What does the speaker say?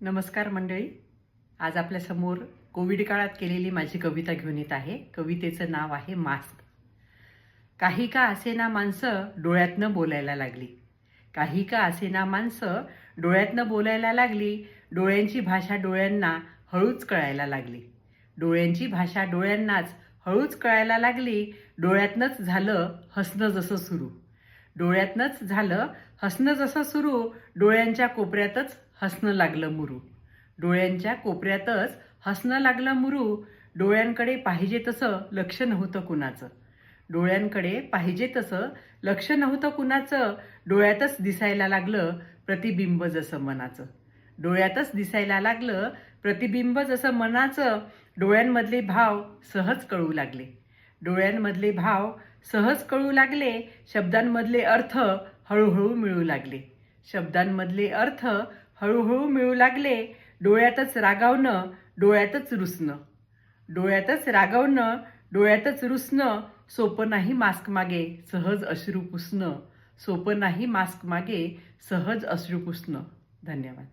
नमस्कार मंडळी. आज आपल्यासमोर कोविड काळात केलेली माझी कविता घेऊन येत आहे. कवितेचं नाव आहे मास्क. काही का असेना माणसं डोळ्यातनं बोलायला लागली. काही का असेना माणसं डोळ्यातनं बोलायला लागली. डोळ्यांची भाषा डोळ्यांना हळूच कळायला लागली. डोळ्यांची भाषा डोळ्यांनाच हळूच कळायला लागली. डोळ्यातनंच झालं हसणं जसं सुरू. डोळ्यातनंच झालं हसणं जसं सुरू. डोळ्यांच्या कोपऱ्यातच हसणं लागलं मुरू. डोळ्यांच्या कोपऱ्यातच हसणं लागलं मुरू. डोळ्यांकडे पाहिजे तसं लक्ष नव्हतं कुणाचं. डोळ्यांकडे पाहिजे तसं लक्ष नव्हतं कुणाचं. डोळ्यातच दिसायला लागलं प्रतिबिंब जसं मनाचं. डोळ्यातच दिसायला लागलं प्रतिबिंब जसं मनाचं. डोळ्यांमधले भाव सहज कळू लागले. डोळ्यांमधले भाव सहज कळू लागले. शब्दांमधले अर्थ हळूहळू मिळू लागले. शब्दांमधले अर्थ हळूहळू मिळू लागले. डोळ्यातच रागावणं डोळ्यातच रुसणं. डोळ्यातच रागावणं डोळ्यातच रुसणं. सोपं नाही मास्क मागे सहज अश्रू पुसणं. सोपं नाही मास्क मागे सहज अश्रू पुसणं. धन्यवाद.